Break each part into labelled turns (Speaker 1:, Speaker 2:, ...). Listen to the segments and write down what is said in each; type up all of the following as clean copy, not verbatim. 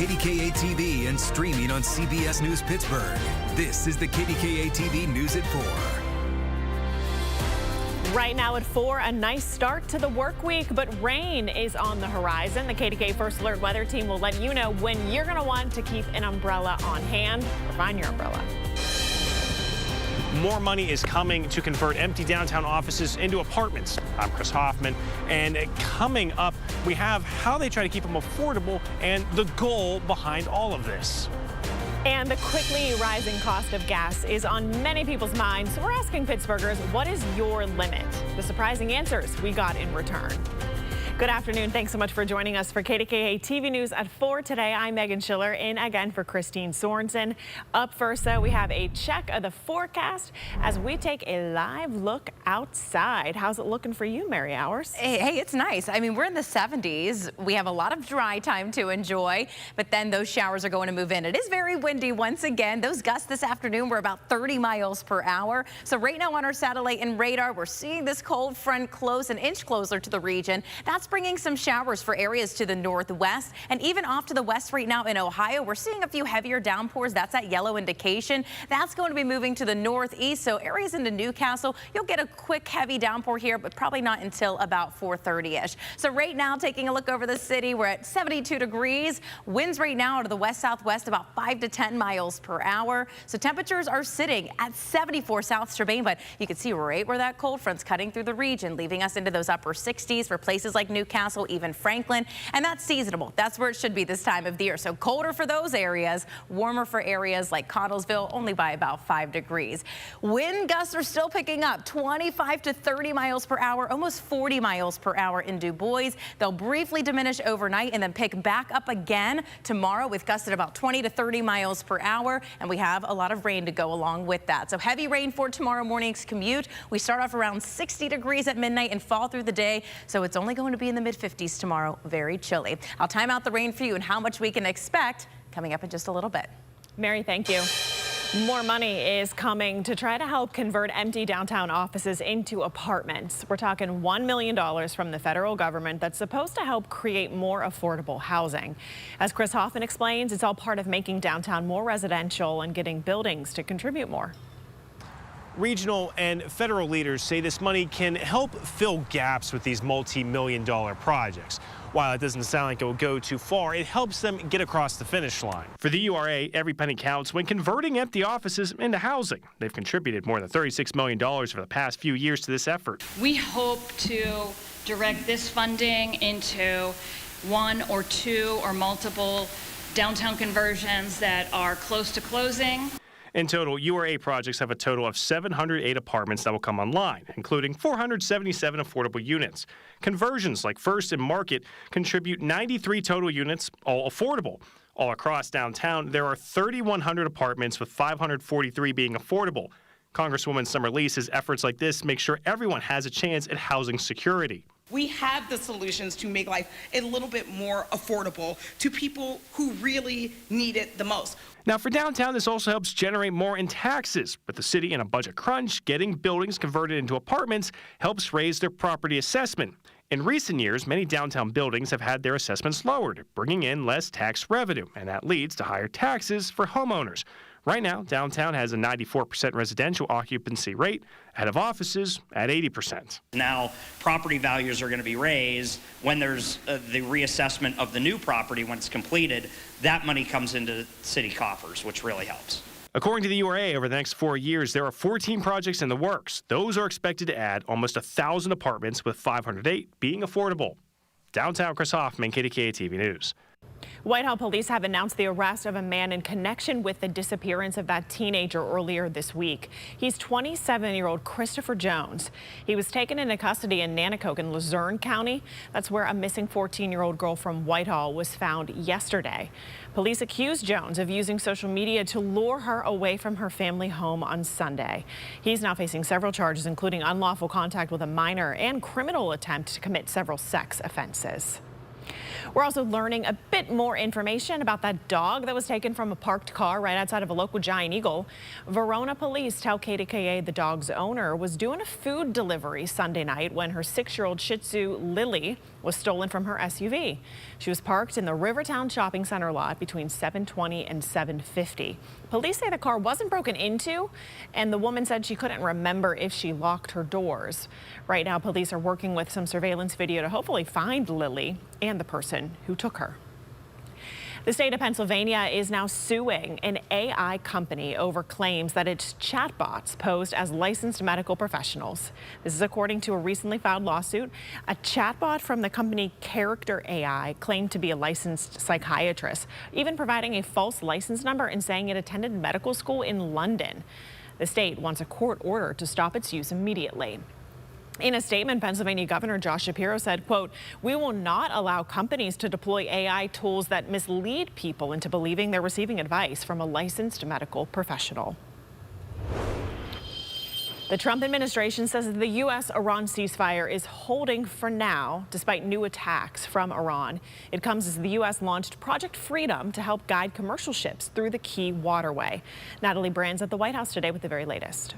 Speaker 1: KDKA-TV and streaming on CBS News Pittsburgh. This is the KDKA-TV News at 4.
Speaker 2: Right now at 4, a nice start to the work week, but rain is on the horizon. The KDKA First Alert Weather Team will let you know when you're going to want to keep an umbrella on hand or find your umbrella.
Speaker 3: More money is coming to convert empty downtown offices into apartments. I'm Chris Hoffman, and coming up, we have how they try to keep them affordable and the goal behind all of this.
Speaker 2: And the quickly rising cost of gas is on many people's minds. So we're asking Pittsburghers, what is your limit? The surprising answers we got in return. Good afternoon. Thanks so much for joining us for KDKA-TV News at 4 today. I'm Megan Schiller, in again for Christine Sorensen. Up first, though, we have a check of the forecast as we take a live look outside. How's it looking for you, Mary Hours?
Speaker 4: Hey, it's nice. I mean, we're in the 70s. We have a lot of dry time to enjoy, but then those showers are going to move in. It is very windy once again. Those gusts this afternoon were about 30 miles per hour. So right now on our satellite and radar, we're seeing this cold front close, an inch closer to the region. That's bringing some showers for areas to the northwest and even off to the west right now in Ohio. We're seeing a few heavier downpours. That's that yellow indication. That's going to be moving to the northeast. So areas into Newcastle, you'll get a quick heavy downpour here, but probably not until about 4:30-ish. So right now, taking a look over the city, we're at 72 degrees. Winds right now out of the west-southwest about 5 to 10 miles per hour. So temperatures are sitting at 74 South Strabane, but you can see right where that cold front's cutting through the region, leaving us into those upper 60s for places like Newcastle, even Franklin, and that's seasonable. That's where it should be this time of the year. So colder for those areas, warmer for areas like Connellsville, only by about 5 degrees. Wind gusts are still picking up, 25 to 30 miles per hour, almost 40 miles per hour in Du Bois. They'll briefly diminish overnight and then pick back up again tomorrow with gusts at about 20 to 30 miles per hour, and we have a lot of rain to go along with that. So heavy rain for tomorrow morning's commute. We start off around 60 degrees at midnight and fall through the day, so it's only going to be in the mid-50s tomorrow. Very chilly. I'll time out the rain for you and how much we can expect coming up in just a little bit.
Speaker 2: Mary, thank you. More money is coming to try to help convert empty downtown offices into apartments. We're talking $1 million from the federal government that's supposed to help create more affordable housing. As Chris Hoffman explains, it's all part of making downtown more residential and getting buildings to contribute more.
Speaker 3: Regional and federal leaders say this money can help fill gaps with these multi-million-dollar projects. While it doesn't sound like it will go too far, it helps them get across the finish line. For the URA, every penny counts when converting empty offices into housing. They've contributed more than $36 million over the past few years to this effort.
Speaker 5: We hope to direct this funding into one or two or multiple downtown conversions that are close to closing.
Speaker 3: In total, URA projects have a total of 708 apartments that will come online, including 477 affordable units. Conversions like First and Market contribute 93 total units, all affordable. All across downtown, there are 3,100 apartments, with 543 being affordable. Congresswoman Summer Lee says efforts like this make sure everyone has a chance at housing security.
Speaker 6: We have the solutions to make life a little bit more affordable to people who really need it the most.
Speaker 3: Now, for downtown, this also helps generate more in taxes. With the city in a budget crunch, getting buildings converted into apartments helps raise their property assessment. In recent years, many downtown buildings have had their assessments lowered, bringing in less tax revenue, and that leads to higher taxes for homeowners. Right now, downtown has a 94% residential occupancy rate, ahead of offices at 80%.
Speaker 7: Now, property values are going to be raised when there's the reassessment of the new property when it's completed. That money comes into city coffers, which really helps.
Speaker 3: According to the URA, over the next 4 years, there are 14 projects in the works. Those are expected to add almost 1,000 apartments, with 508 being affordable. Downtown, Chris Hoffman, KDKA-TV News.
Speaker 2: Whitehall police have announced the arrest of a man in connection with the disappearance of that teenager earlier this week. He's 27-year-old Christopher Jones. He was taken into custody in Nanticoke in Luzerne County. That's where a missing 14-year-old girl from Whitehall was found yesterday. Police accused Jones of using social media to lure her away from her family home on Sunday. He's now facing several charges, including unlawful contact with a minor and criminal attempt to commit several sex offenses. We're also learning a bit more information about that dog that was taken from a parked car right outside of a local Giant Eagle. Verona police tell KDKA the dog's owner was doing a food delivery Sunday night when her 6-year-old Shih Tzu, Lily, was stolen from her SUV. She was parked in the Rivertown Shopping Center lot between 7:20 and 7:50. Police say the car wasn't broken into, and the woman said she couldn't remember if she locked her doors. Right now, police are working with some surveillance video to hopefully find Lily and the person who took her. The state of Pennsylvania is now suing an AI company over claims that its chatbots posed as licensed medical professionals. This is according to a recently filed lawsuit. A chatbot from the company Character AI claimed to be a licensed psychiatrist, even providing a false license number and saying it attended medical school in London. The state wants a court order to stop its use immediately. In a statement, Pennsylvania Governor Josh Shapiro said, quote, "We will not allow companies to deploy AI tools that mislead people into believing they're receiving advice from a licensed medical professional." The Trump administration says the U.S.-Iran ceasefire is holding for now, despite new attacks from Iran. It comes as the U.S. launched Project Freedom to help guide commercial ships through the key waterway. Natalie Brand's at the White House today with the very latest.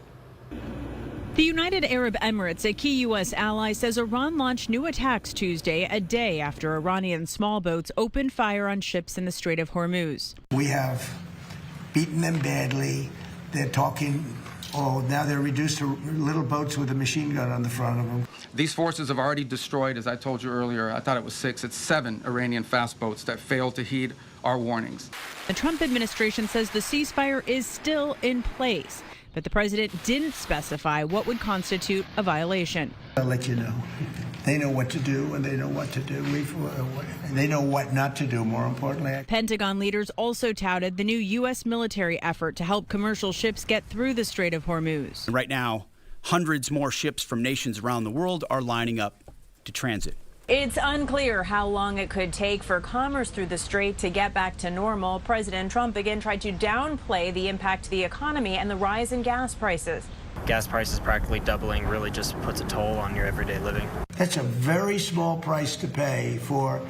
Speaker 8: The United Arab Emirates, a key U.S. ally, says Iran launched new attacks Tuesday, a day after Iranian small boats opened fire on ships in the Strait of Hormuz.
Speaker 9: We have beaten them badly. They're talking, now they're reduced to little boats with a machine gun on the front of them.
Speaker 10: These forces have already destroyed, as I told you earlier, I thought it was 6, it's 7 Iranian fast boats that failed to heed our warnings.
Speaker 8: The Trump administration says the ceasefire is still in place, but the president didn't specify what would constitute a violation.
Speaker 9: I'll let you know. They know what to do and they know what to do. They know what not to do, more importantly.
Speaker 8: Pentagon leaders also touted the new U.S. military effort to help commercial ships get through the Strait of Hormuz.
Speaker 11: Right now, hundreds more ships from nations around the world are lining up to transit.
Speaker 12: It's unclear how long it could take for commerce through the strait to get back to normal. President Trump again tried to downplay the impact to the economy and the rise in gas prices.
Speaker 13: Gas prices practically doubling really just puts a toll on your everyday living.
Speaker 9: That's a very small price to pay for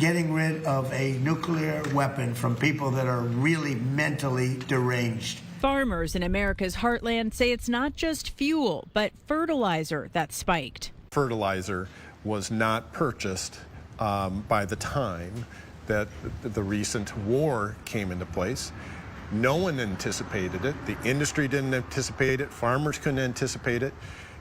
Speaker 9: getting rid of a nuclear weapon from people that are really mentally deranged.
Speaker 8: Farmers in America's heartland say it's not just fuel, but fertilizer that spiked.
Speaker 14: Fertilizer was not purchased by the time that the recent war came into place. No one anticipated it. The industry didn't anticipate it. Farmers couldn't anticipate it.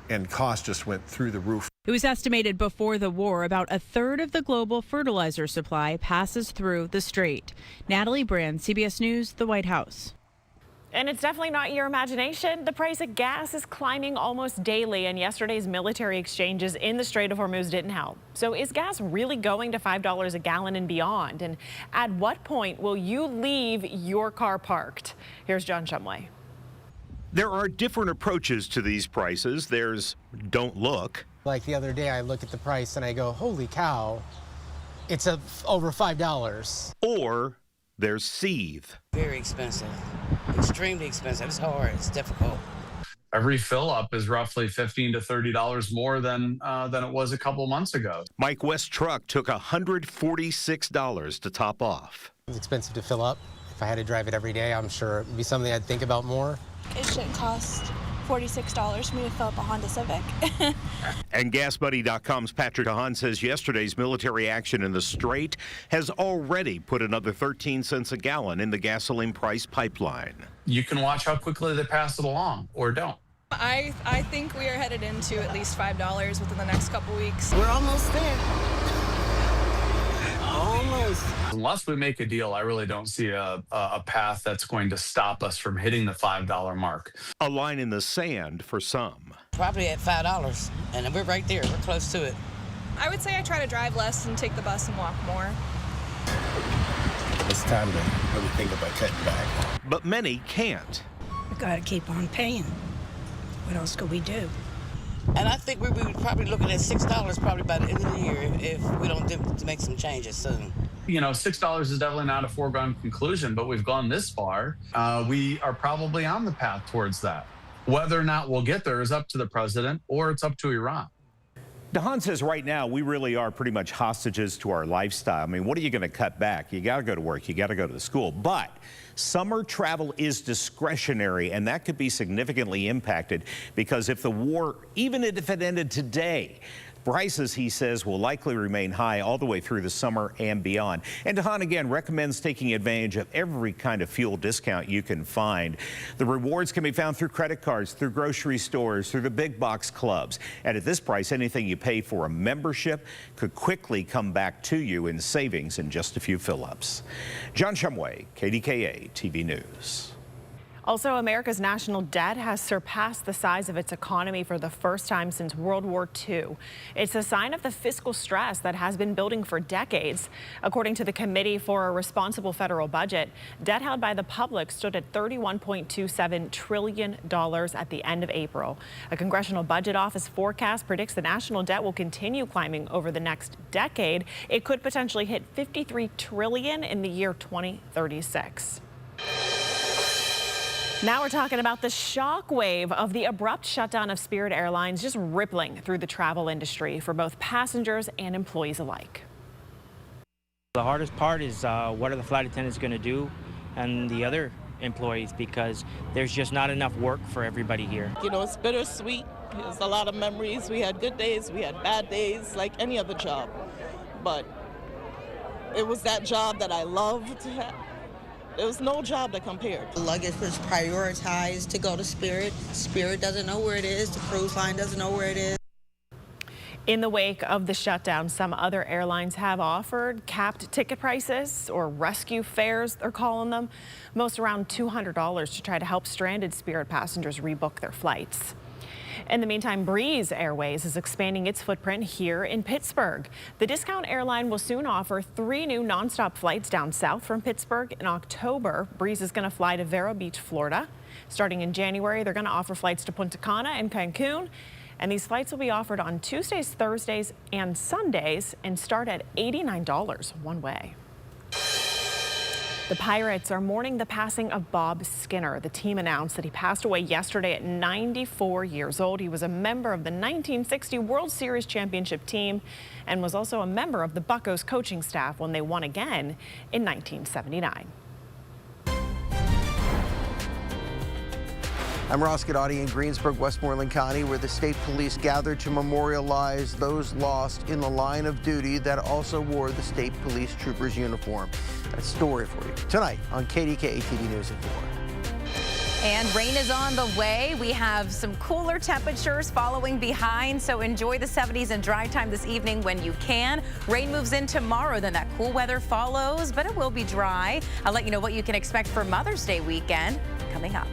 Speaker 14: And costs just went through the roof.
Speaker 8: It was estimated before the war about a third of the global fertilizer supply passes through the strait. Natalie Brand, CBS News, the White House.
Speaker 2: And it's definitely not your imagination. The price of gas is climbing almost daily, and yesterday's military exchanges in the Strait of Hormuz didn't help. So is gas really going to $5 a gallon and beyond? And at what point will you leave your car parked? Here's John Shumway.
Speaker 15: There are different approaches to these prices. There's don't look.
Speaker 16: Like the other day, I look at the price and I go, holy cow, it's over $5.
Speaker 15: Or there's seethe.
Speaker 17: Very expensive, extremely expensive. It's hard, it's difficult.
Speaker 18: Every fill up is roughly $15 to $30 more than it was a couple months ago.
Speaker 15: Mike West's truck took $146 to top off.
Speaker 16: It's expensive to fill up. If I had to drive it every day, I'm sure it'd be something I'd think about more.
Speaker 19: It should cost $46 for me to fill up a Honda Civic.
Speaker 15: And GasBuddy.com's Patrick Hahn says yesterday's military action in the Strait has already put another 13 cents a gallon in the gasoline price pipeline.
Speaker 18: You can watch how quickly they pass it along, or don't.
Speaker 19: I think we are headed into at least $5 within the next couple weeks.
Speaker 17: We're almost there. Almost.
Speaker 18: Unless we make a deal, I really don't see a path that's going to stop us from hitting the $5 mark.
Speaker 15: A line in the sand for some.
Speaker 17: Probably at $5, and we're right there. We're close to it.
Speaker 19: I would say I try to drive less and take the bus and walk more.
Speaker 9: It's time to really think about cutting back.
Speaker 15: But many can't.
Speaker 20: We gotta keep on paying. What else could we do?
Speaker 17: And I think we'll be probably looking at $6 probably by the end of the year if we don't make some changes soon.
Speaker 18: You know, $6 is definitely not a foregone conclusion, but we've gone this far. We are probably on the path towards that. Whether or not we'll get there is up to the president or it's up to Iran.
Speaker 15: DeHaan says right now we really are pretty much hostages to our lifestyle. I mean, what are you going to cut back? You got to go to work. You got to go to the school. But summer travel is discretionary, and that could be significantly impacted because if the war, even if it ended today, prices, he says, will likely remain high all the way through the summer and beyond. And DeHaan again recommends taking advantage of every kind of fuel discount you can find. The rewards can be found through credit cards, through grocery stores, through the big box clubs. And at this price, anything you pay for a membership could quickly come back to you in savings in just a few fill-ups. John Shumway, KDKA-TV News.
Speaker 2: Also, America's national debt has surpassed the size of its economy for the first time since World War II. It's a sign of the fiscal stress that has been building for decades. According to the Committee for a Responsible Federal Budget, debt held by the public stood at $31.27 trillion at the end of April. A Congressional Budget Office forecast predicts the national debt will continue climbing over the next decade. It could potentially hit $53 trillion in the year 2036. Now we're talking about the shockwave of the abrupt shutdown of Spirit Airlines just rippling through the travel industry for both passengers and employees alike.
Speaker 21: The hardest part is what are the flight attendants going to do and the other employees, because there's just not enough work for everybody here.
Speaker 22: You know, it's bittersweet. There's a lot of memories. We had good days, we had bad days, like any other job. But it was that job that I loved. There was no job that compared.
Speaker 23: Luggage was prioritized to go to Spirit. Spirit doesn't know where it is. The cruise line doesn't know where it is.
Speaker 2: In the wake of the shutdown, some other airlines have offered capped ticket prices, or rescue fares, they're calling them, most around $200 to try to help stranded Spirit passengers rebook their flights. In the meantime, Breeze Airways is expanding its footprint here in Pittsburgh. The discount airline will soon offer 3 new nonstop flights down south from Pittsburgh. In October, Breeze is going to fly to Vero Beach, Florida. Starting in January, they're going to offer flights to Punta Cana and Cancun. And these flights will be offered on Tuesdays, Thursdays, and Sundays and start at $89 one way. The Pirates are mourning the passing of Bob Skinner. The team announced that he passed away yesterday at 94 years old. He was a member of the 1960 World Series championship team and was also a member of the Buccos coaching staff when they won again in 1979.
Speaker 24: I'm Ross Godotti in Greensburg, Westmoreland County, where the state police gathered to memorialize those lost in the line of duty that also wore the state police trooper's uniform. That story for you tonight on KDKA-TV News at 4.
Speaker 4: And rain is on the way. We have some cooler temperatures following behind, so enjoy the 70s and dry time this evening when you can. Rain moves in tomorrow, then that cool weather follows, but it will be dry. I'll let you know what you can expect for Mother's Day weekend coming up.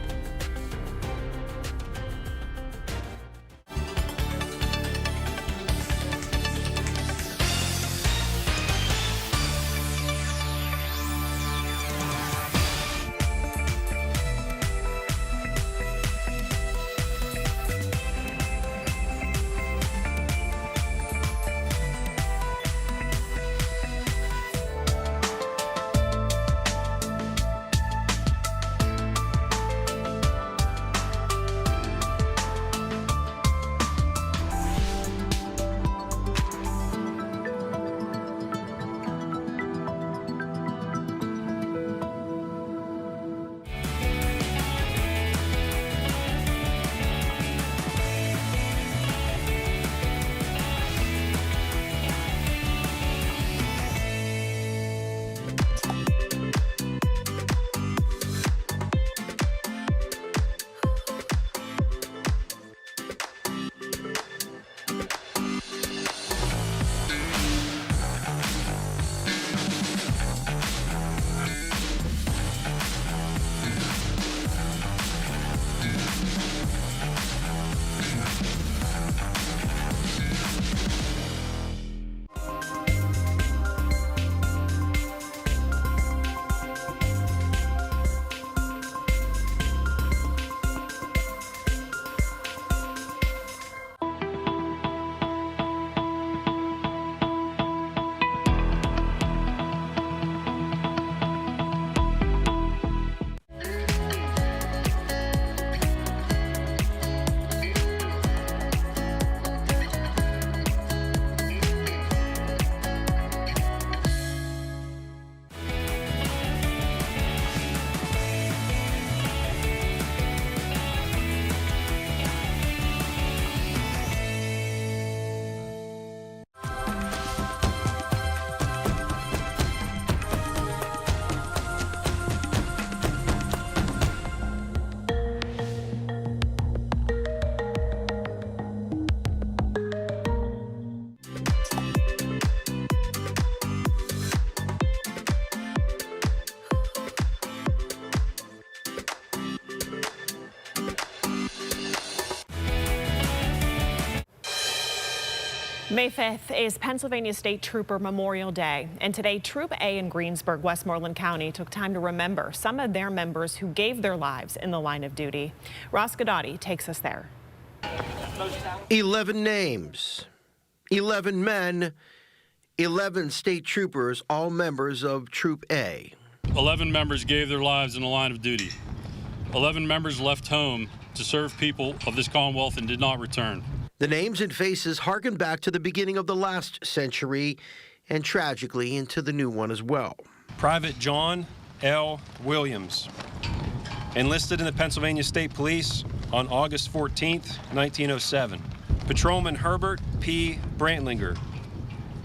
Speaker 2: May 5th is Pennsylvania State Trooper Memorial Day, and today Troop A in Greensburg, Westmoreland County took time to remember some of their members who gave their lives in the line of duty. Ross Godotti takes us there.
Speaker 24: 11 names, 11 men, 11 state troopers, all members of Troop A.
Speaker 1: 11 members gave their lives in the line of duty. 11 members left home to serve people of this Commonwealth and did not return.
Speaker 24: The names and faces harken back to the beginning of the last century and tragically into the new one as well.
Speaker 5: Private John L. Williams, enlisted in the Pennsylvania State Police on August 14th, 1907. Patrolman Herbert P. Brantlinger,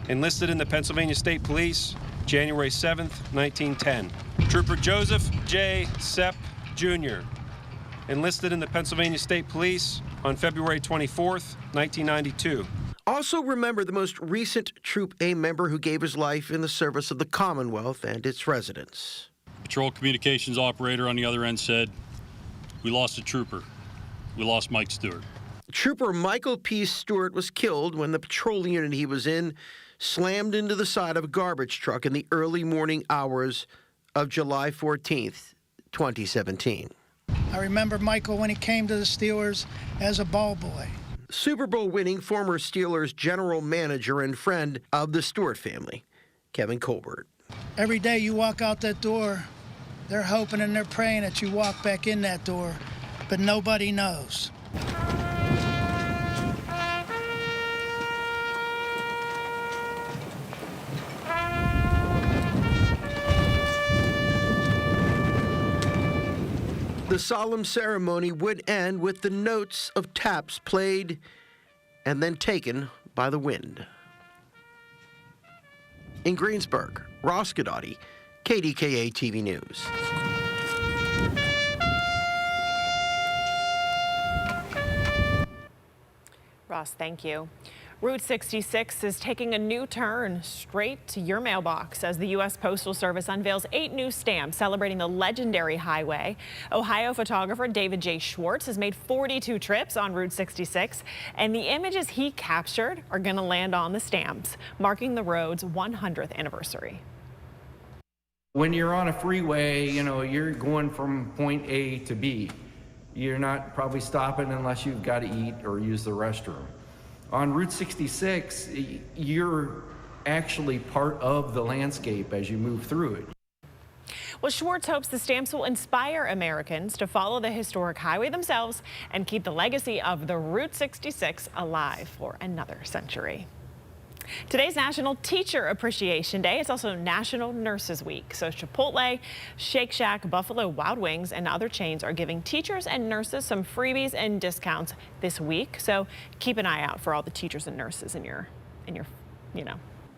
Speaker 5: enlisted in the Pennsylvania State Police January 7th, 1910. Trooper Joseph J. Sepp, Jr., enlisted in the Pennsylvania State Police on February 24th, 1992.
Speaker 24: Also remember the most recent Troop A member who gave his life in the service of the Commonwealth and its residents.
Speaker 1: Patrol communications operator on the other end said, "We lost a trooper. We lost Mike Stewart."
Speaker 24: Trooper Michael P. Stewart was killed when the patrol unit he was in slammed into the side of a garbage truck in the early morning hours of July 14th, 2017.
Speaker 20: I remember Michael when he came to the Steelers as a ball boy.
Speaker 24: Super Bowl winning former Steelers general manager and friend of the Stewart family, Kevin Colbert.
Speaker 20: Every day you walk out that door, they're hoping and they're praying that you walk back in that door, but nobody knows.
Speaker 24: The solemn ceremony would end with the notes of taps played and then taken by the wind. In Greensburg, Ross Godotti, KDKA-TV News.
Speaker 2: Ross, thank you. Route 66 is taking a new turn straight to your mailbox as the U.S. Postal Service unveils 8 new stamps celebrating the legendary highway. Ohio photographer David J. Schwartz has made 42 trips on Route 66, and the images he captured are going to land on the stamps, marking the road's 100th anniversary.
Speaker 6: When you're on a freeway, you're going from point A to B. You're not probably stopping unless you've got to eat or use the restroom. On Route 66, you're actually part of the landscape as you move through it.
Speaker 2: Well, Schwartz hopes the stamps will inspire Americans to follow the historic highway themselves and keep the legacy of the Route 66 alive for another century. Today's National Teacher Appreciation Day. It's also National Nurses Week. So Chipotle, Shake Shack, Buffalo Wild Wings, and other chains are giving teachers and nurses some freebies and discounts this week. So keep an eye out for all the teachers and nurses in your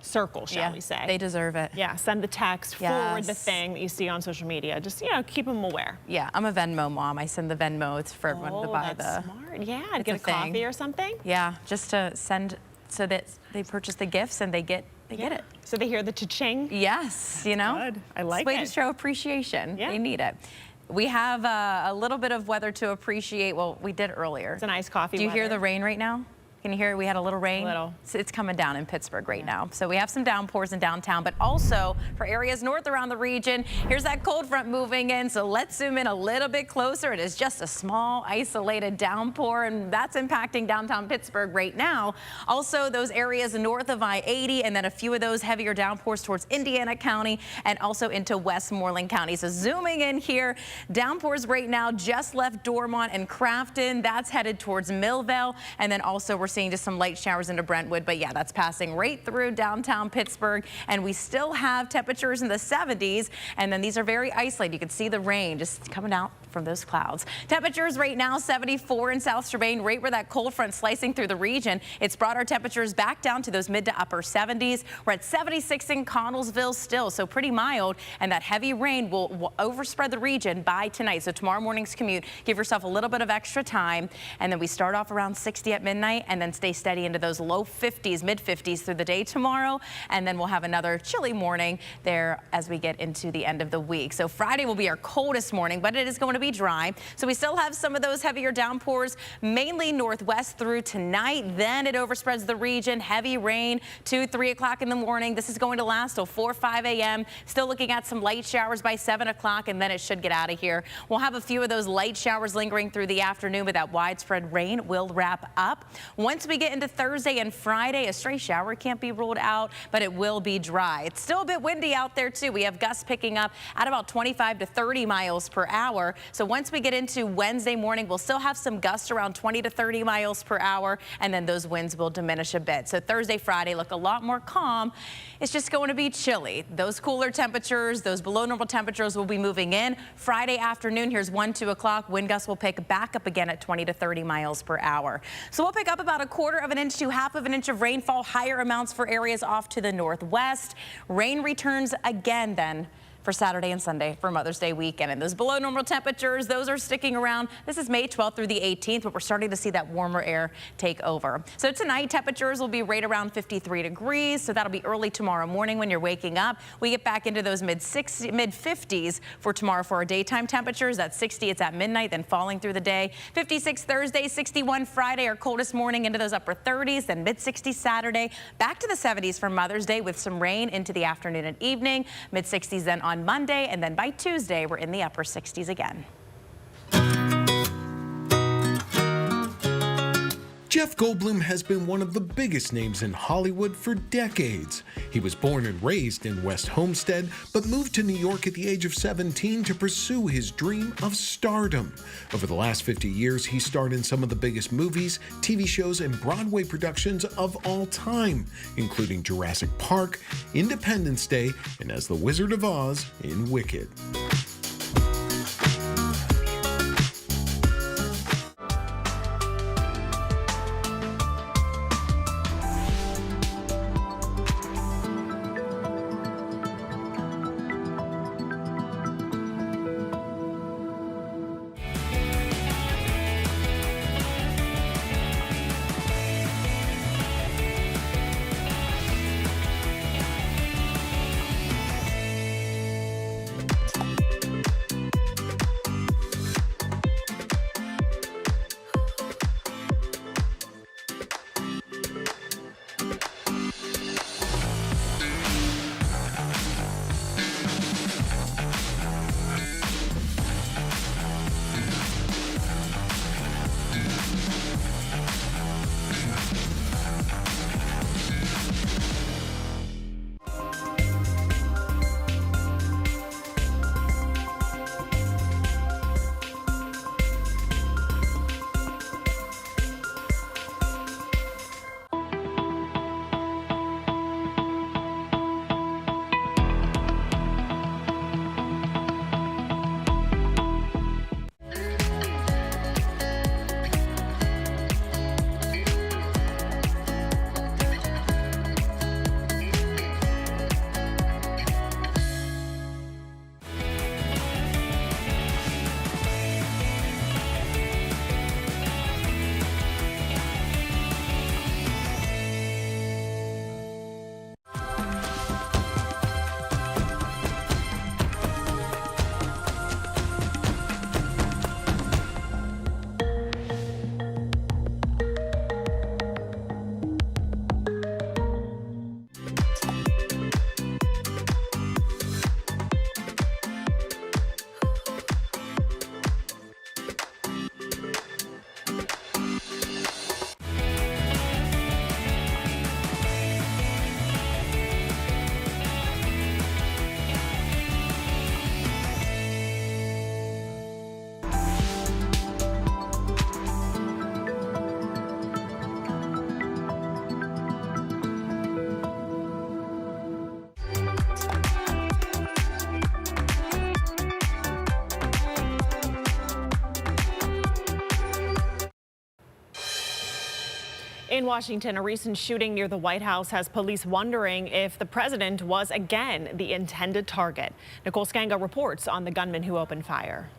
Speaker 2: circle, shall we say.
Speaker 4: They deserve it.
Speaker 2: Yeah, send the text, forward the thing that you see on social media. Just, keep them aware.
Speaker 4: Yeah, I'm a Venmo mom. I send the Venmo for everyone to buy
Speaker 2: that's smart. Yeah, to get a coffee or something.
Speaker 4: Yeah, just to send so that they purchase the gifts and they get it.
Speaker 2: So they hear the cha-ching?
Speaker 4: Yes,
Speaker 2: Good. I like it.
Speaker 4: It's a way to show appreciation.
Speaker 2: Yeah.
Speaker 4: They need it. We have a little bit of weather to appreciate. Well, we did earlier.
Speaker 2: It's a nice coffee
Speaker 4: Do you
Speaker 2: weather.
Speaker 4: hear the rain right now? Can you hear it? We had a little rain.
Speaker 2: A little.
Speaker 4: So it's coming down in Pittsburgh right now. So we have some downpours in downtown, but also for areas north around the region, here's that cold front moving in. So let's zoom in a little bit closer. It is just a small isolated downpour, and that's impacting downtown Pittsburgh right now. Also, those areas north of I-80, and then a few of those heavier downpours towards Indiana County and also into Westmoreland County. So zooming in here, downpours right now just left Dormont and Crafton. That's headed towards Millvale, and then also we're seeing just some light showers into Brentwood, but yeah, that's passing right through downtown Pittsburgh, and we still have temperatures in the 70s, and then these are very isolated. You can see the rain just coming out from those clouds. Temperatures right now 74 in South Strabane, right where that cold front slicing through the region. It's brought our temperatures back down to those mid to upper 70s. We're at 76 in Connellsville still, so pretty mild, and that heavy rain will overspread the region by tonight. So tomorrow morning's commute, give yourself a little bit of extra time, and then we start off around 60 at midnight and then stay steady into those low 50s, mid 50s through the day tomorrow, and then we'll have another chilly morning there as we get into the end of the week. So Friday will be our coldest morning, but it is going to be dry. So we still have some of those heavier downpours, mainly northwest through tonight. Then it overspreads the region. Heavy rain 2, 3 o'clock in the morning. This is going to last till 4, 5 a.m. Still looking at some light showers by 7 o'clock, and then it should get out of here. We'll have a few of those light showers lingering through the afternoon, but that widespread rain will wrap up. Once we get into Thursday and Friday, a stray shower can't be ruled out, but it will be dry. It's still a bit windy out there too. We have gusts picking up at about 25 to 30 miles per hour. So once we get into Wednesday morning, we'll still have some gusts around 20 to 30 miles per hour, and then those winds will diminish a bit. So Thursday, Friday look a lot more calm. It's just going to be chilly. Those cooler temperatures, those below normal temperatures will be moving in. Friday afternoon, here's 1, 2 o'clock. Wind gusts will pick back up again at 20 to 30 miles per hour. So we'll pick up about 1/4 of an inch to 1/2 of an inch of rainfall, higher amounts for areas off to the northwest. Rain returns again then for Saturday and Sunday for Mother's Day weekend. And those below normal temperatures, those are sticking around. This is May 12th through the 18th, but we're starting to see that warmer air take over. So tonight, temperatures will be right around 53 degrees. So that'll be early tomorrow morning when you're waking up. We get back into those mid-50s for tomorrow for our daytime temperatures. At 60, it's at midnight, then falling through the day. 56 Thursday, 61 Friday, our coldest morning into those upper 30s, then mid-60s Saturday. Back to the 70s for Mother's Day with some rain into the afternoon and evening. Mid-60s then on Monday, and then by Tuesday, we're in the upper 60s again.
Speaker 3: Jeff Goldblum has been one of the biggest names in Hollywood for decades. He was born and raised in West Homestead, but moved to New York at the age of 17 to pursue his dream of stardom. Over the last 50 years, he starred in some of the biggest movies, TV shows, and Broadway productions of all time, including Jurassic Park, Independence Day, and as the Wizard of Oz in Wicked.
Speaker 2: In Washington, a recent shooting near the White House has police wondering if the president was again the intended target. Nicole Skanga reports on the gunman who opened fire.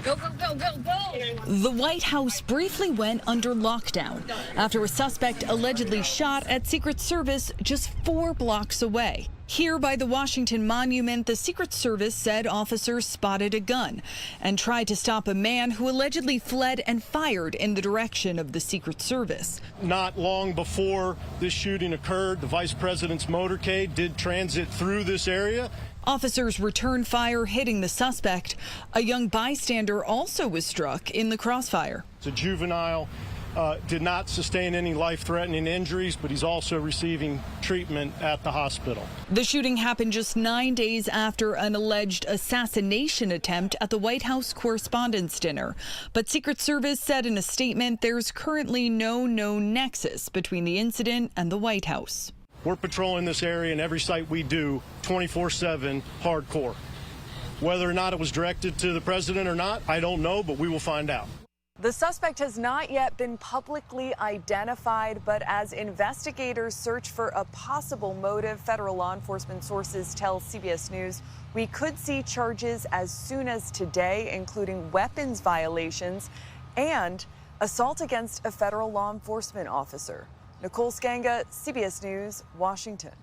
Speaker 7: Go, go, go, go, go! The White House briefly went under lockdown after a suspect allegedly shot at Secret Service just 4 blocks away. Here by the Washington Monument, the Secret Service said officers spotted a gun and tried to stop a man who allegedly fled and fired in the direction of the Secret Service.
Speaker 10: Not long before this shooting occurred, the vice president's motorcade did transit through this area.
Speaker 7: Officers returned fire, hitting the suspect. A young bystander also was struck in the crossfire.
Speaker 10: It's a juvenile. Did not sustain any life-threatening injuries, but he's also receiving treatment at the hospital.
Speaker 7: The shooting happened just 9 days after an alleged assassination attempt at the White House Correspondents' Dinner. But Secret Service said in a statement there's currently no known nexus between the incident and the White House.
Speaker 10: We're patrolling this area and every site we do 24/7 hardcore. Whether or not it was directed to the president or not, I don't know, but we will find out.
Speaker 11: The suspect has not yet been publicly identified, but as investigators search for a possible motive, federal law enforcement sources tell CBS News we could see charges as soon as today, including weapons violations and assault against a federal law enforcement officer. Nicole Skanga, CBS News, Washington.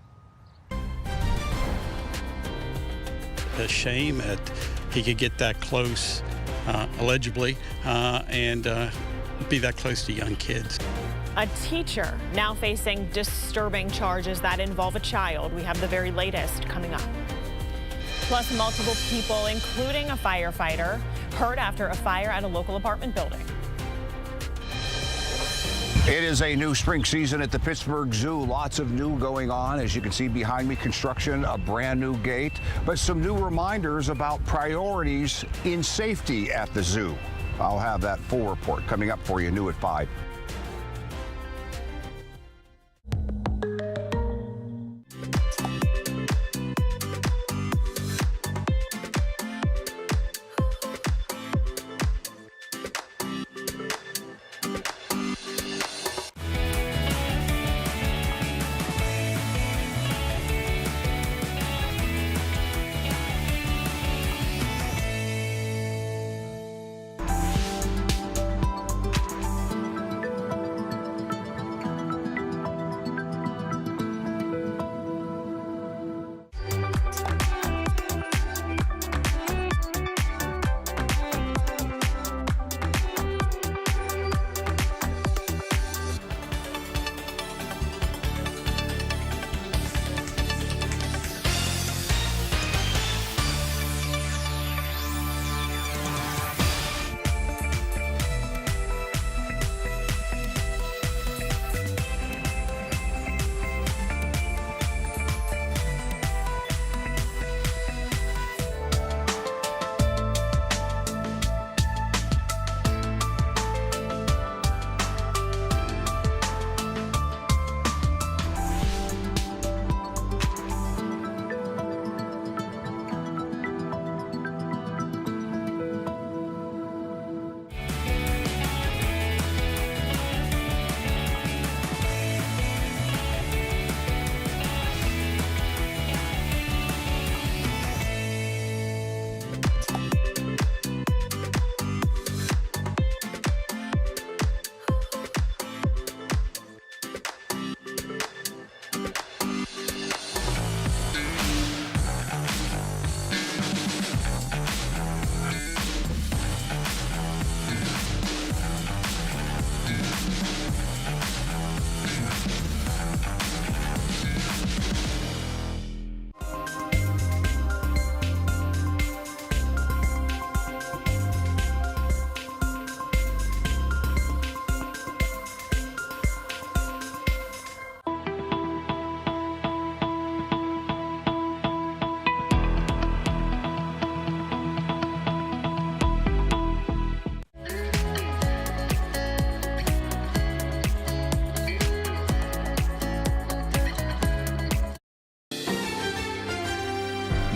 Speaker 12: A shame that he could get that close. Allegedly, and be that close to young kids.
Speaker 2: A teacher now facing disturbing charges that involve a child. We have the very latest coming up. Plus, multiple people, including a firefighter, hurt after a fire at a local apartment building.
Speaker 13: It is a new spring season at the Pittsburgh Zoo. Lots of new going on. As you can see behind me, construction, a brand new gate, but some new reminders about priorities in safety at the zoo. I'll have that full report coming up for you, new at 5.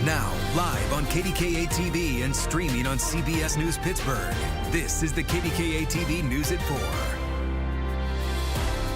Speaker 25: Now, live on KDKA-TV and streaming on CBS News Pittsburgh. This is the KDKA-TV News at 4.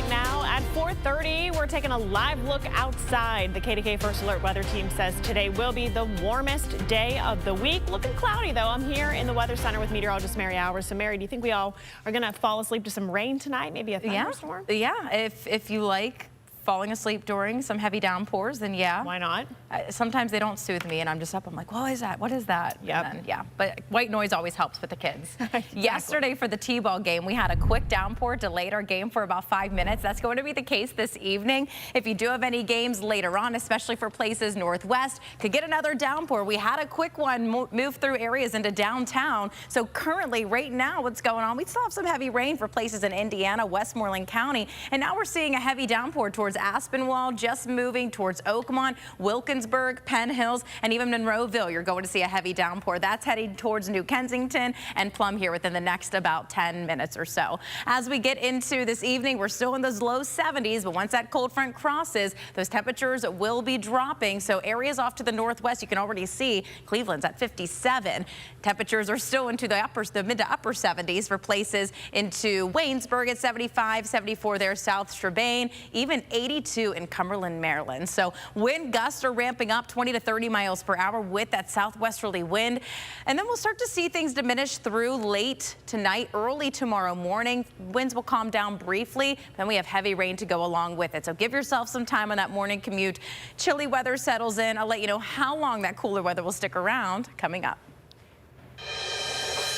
Speaker 2: Now at 4:30, we're taking a live look outside. The KDK First Alert Weather Team says today will be the warmest day of the week. Looking cloudy, though. I'm here in the Weather Center with meteorologist Mary Hours. So, Mary, do you think we all are going to fall asleep to some rain tonight? Maybe a thunderstorm?
Speaker 4: Yeah, if you like falling asleep during some heavy downpours, then yeah.
Speaker 2: Why not?
Speaker 4: Sometimes they don't soothe me and I'm just up. I'm like, what is that? What is that?
Speaker 2: Yep.
Speaker 4: And then, yeah, but white noise always helps with the kids. Exactly. Yesterday for the T-ball game, we had a quick downpour, delayed our game for about 5 minutes. That's going to be the case this evening. If you do have any games later on, especially for places northwest, could get another downpour. We had a quick one move through areas into downtown. So currently, right now, what's going on? We still have some heavy rain for places in Indiana, Westmoreland County, and now we're seeing a heavy downpour towards Aspinwall, just moving towards Oakmont, Wilkinsburg, Penn Hills, and even Monroeville. You're going to see a heavy downpour. That's heading towards New Kensington and Plum here within the next about 10 minutes or so. As we get into this evening, we're still in those low 70s, but once that cold front crosses, those temperatures will be dropping. So areas off to the northwest, you can already see Cleveland's at 57. Temperatures are still into the mid to upper 70s for places into Waynesburg at 75, 74 there, South Strabane, even 82 in Cumberland, Maryland. So wind gusts are ramping up 20 to 30 miles per hour with that southwesterly wind. And then we'll start to see things diminish through late tonight, early tomorrow morning. Winds will calm down briefly. Then we have heavy rain to go along with it. So give yourself some time on that morning commute. Chilly weather settles in. I'll let you know how long that cooler weather will stick around coming up.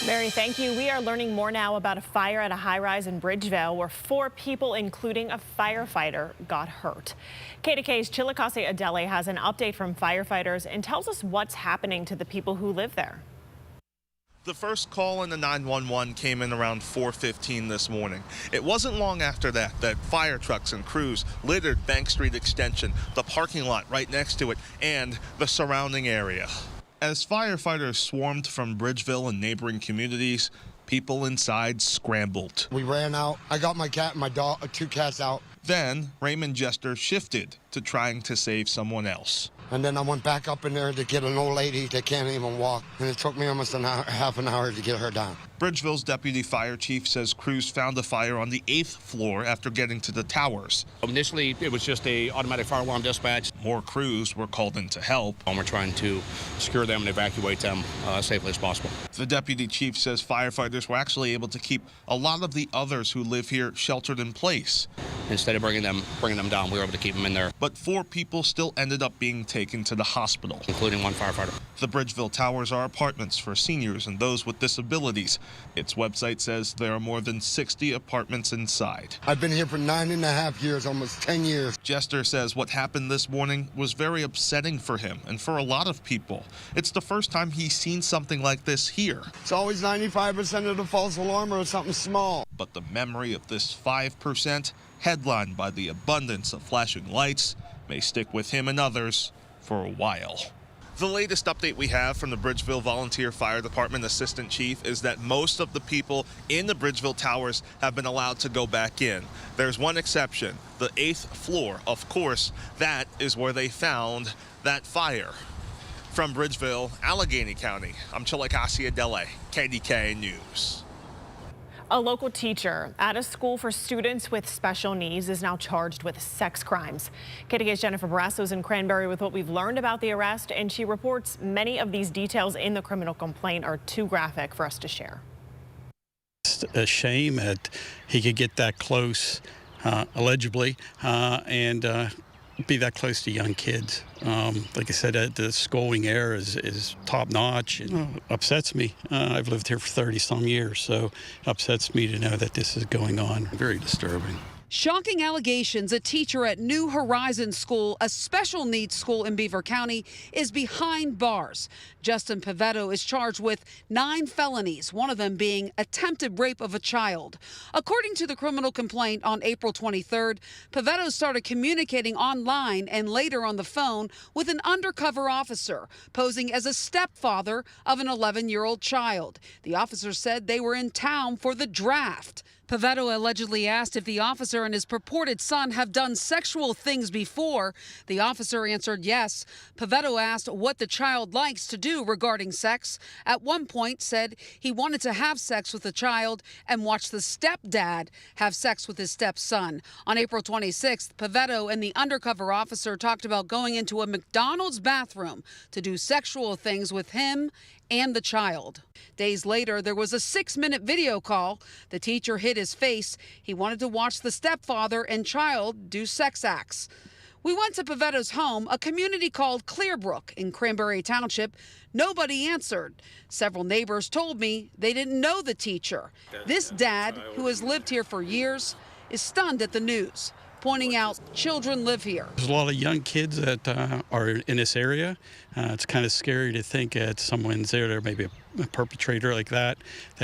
Speaker 2: Mary, thank you. We are learning more now about a fire at a high-rise in Bridgeville where 4 people, including a firefighter, got hurt. KDKA's Chillicothe Adele has an update from firefighters and tells us what's happening to the people who live there.
Speaker 8: The first call in the 911 came in around 4:15 this morning. It wasn't long after that fire trucks and crews littered Bank Street Extension, the parking lot right next to it, and the surrounding area. As firefighters swarmed from Bridgeville and neighboring communities, people inside scrambled.
Speaker 9: We ran out. I got my cat and my dog, 2 cats out.
Speaker 8: Then Raymond Jester shifted to trying to save someone else.
Speaker 9: And then I went back up in there to get an old lady that can't even walk. And it took me almost half an hour to get her down.
Speaker 8: Bridgeville's deputy fire chief says crews found the fire on the 8th floor after getting to the towers.
Speaker 14: Initially, it was just a automatic fire alarm dispatch.
Speaker 8: More crews were called in to help.
Speaker 14: And we're trying to secure them and evacuate them as safely as possible.
Speaker 8: The deputy chief says firefighters were actually able to keep a lot of the others who live here sheltered in place.
Speaker 14: Instead of bringing them down, we were able to keep them in there.
Speaker 8: But 4 people still ended up being taken to the hospital,
Speaker 14: including 1 firefighter.
Speaker 8: The Bridgeville towers are apartments for seniors and those with disabilities. Its website says there are more than 60 apartments inside.
Speaker 9: I've been here for 9.5 years, almost 10 years.
Speaker 8: Jester says what happened this morning was very upsetting for him and for a lot of people. It's the first time he's seen something like this here.
Speaker 9: It's always 95% of the false alarm or something small.
Speaker 8: But the memory of this 5%, headlined by the abundance of flashing lights, may stick with him and others for a while. The latest update we have from the Bridgeville Volunteer Fire Department Assistant Chief is that most of the people in the Bridgeville towers have been allowed to go back in. There's one exception, the 8th floor. Of course, that is where they found that fire. From Bridgeville, Allegheny County, I'm Chillicothe Adele, KDKA News.
Speaker 2: A local teacher at a school for students with special needs is now charged with sex crimes. KDKA's Jennifer Barrasso is in Cranberry with what we've learned about the arrest, and she reports many of these details in the criminal complaint are too graphic for us to share.
Speaker 12: It's a shame that he could get that close, allegedly, and be that close to young kids. Like I said, the scolding air is top notch. It upsets me. I've lived here for 30-some years, so it upsets me to know that this is going on. Very disturbing.
Speaker 16: Shocking allegations a teacher at New Horizons School, a special needs school in Beaver County, is behind bars. Justin Pavetto is charged with 9 felonies, one of them being attempted rape of a child. According to the criminal complaint on April 23rd, Pavetto started communicating online and later on the phone with an undercover officer, posing as a stepfather of an 11-year-old child. The officer said they were in town for the draft. Pavetto allegedly asked if the officer and his purported son have done sexual things before. The officer answered yes. Pavetto asked what the child likes to do regarding sex. At one point said he wanted to have sex with the child and watch the stepdad have sex with his stepson. On April 26th, Pavetto and the undercover officer talked about going into a McDonald's bathroom to do sexual things with him and the child. Days later, there was a 6-minute video call. The teacher hid his face. He wanted to watch the stepfather and child do sex acts. We went to Pavetto's home, a community called Clearbrook in Cranberry Township. Nobody answered. Several neighbors told me they didn't know the teacher. This dad, who has lived here for years, is stunned at the news, pointing out children live here.
Speaker 12: There's a lot of young kids that are in this area. It's kind of scary to think that someone's there, maybe a perpetrator like that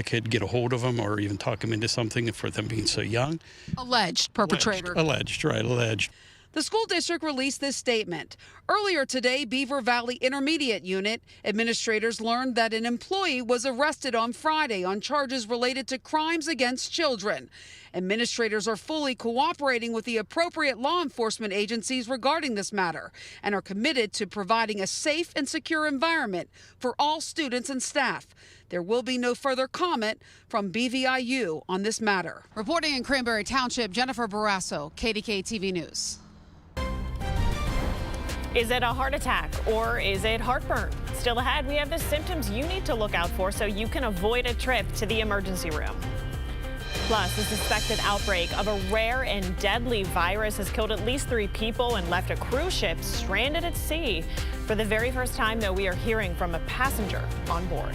Speaker 12: could get a hold of them or even talk them into something for them being so young.
Speaker 16: Alleged perpetrator.
Speaker 12: Alleged, right, alleged.
Speaker 16: The school district released this statement. Earlier today, Beaver Valley Intermediate Unit administrators learned that an employee was arrested on Friday on charges related to crimes against children. Administrators are fully cooperating with the appropriate law enforcement agencies regarding this matter and are committed to providing a safe and secure environment for all students and staff. There will be no further comment from BVIU on this matter. Reporting in Cranberry Township, Jennifer Barrasso, KDKA-TV News.
Speaker 2: Is it a heart attack or is it heartburn? Still ahead, we have the symptoms you need to look out for so you can avoid a trip to the emergency room. Plus, the suspected outbreak of a rare and deadly virus has killed at least 3 people and left a cruise ship stranded at sea. For the very first time, though, we are hearing from a passenger on board.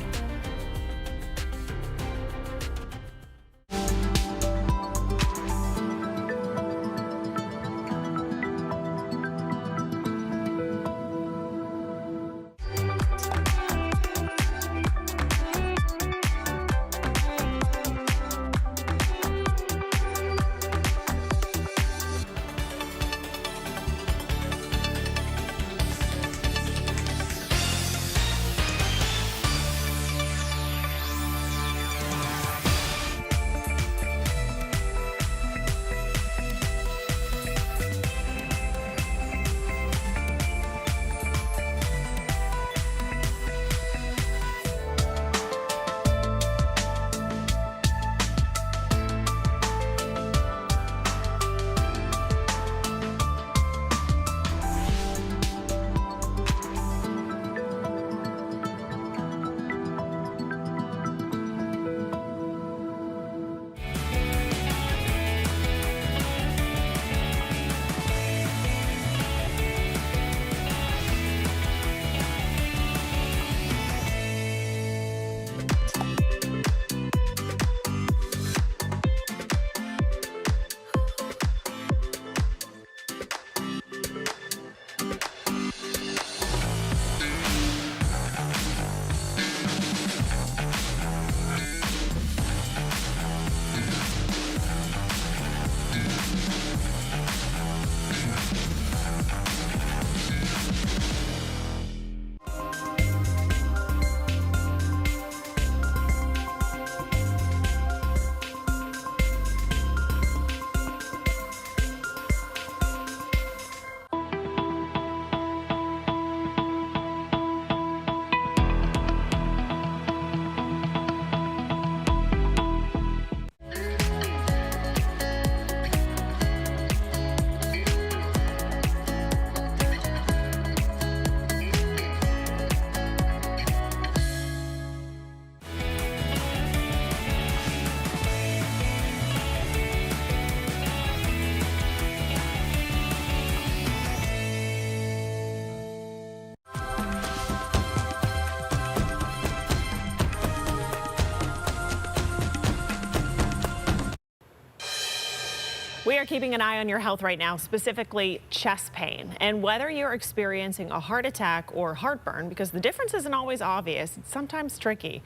Speaker 2: We are keeping an eye on your health right now, specifically chest pain, and whether you're experiencing a heart attack or heartburn, because the difference isn't always obvious. It's sometimes tricky.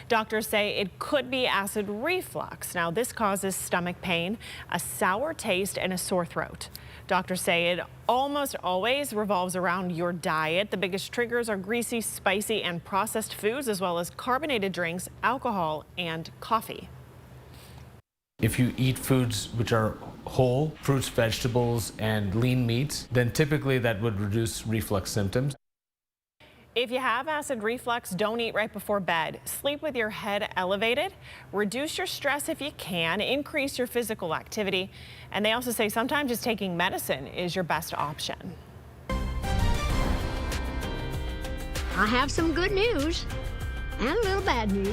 Speaker 2: Doctors say it could be acid reflux. Now, this causes stomach pain, a sour taste, and a sore throat. Doctors say it almost always revolves around your diet. The biggest triggers are greasy, spicy, and processed foods, as well as carbonated drinks, alcohol, and coffee.
Speaker 15: If you eat foods which are whole, fruits, vegetables, and lean meats, then typically that would reduce reflux symptoms.
Speaker 2: If you have acid reflux, don't eat right before bed. Sleep with your head elevated. Reduce your stress if you can. Increase your physical activity. And they also say sometimes just taking medicine is your best option.
Speaker 17: I have some good news. and a little bad news.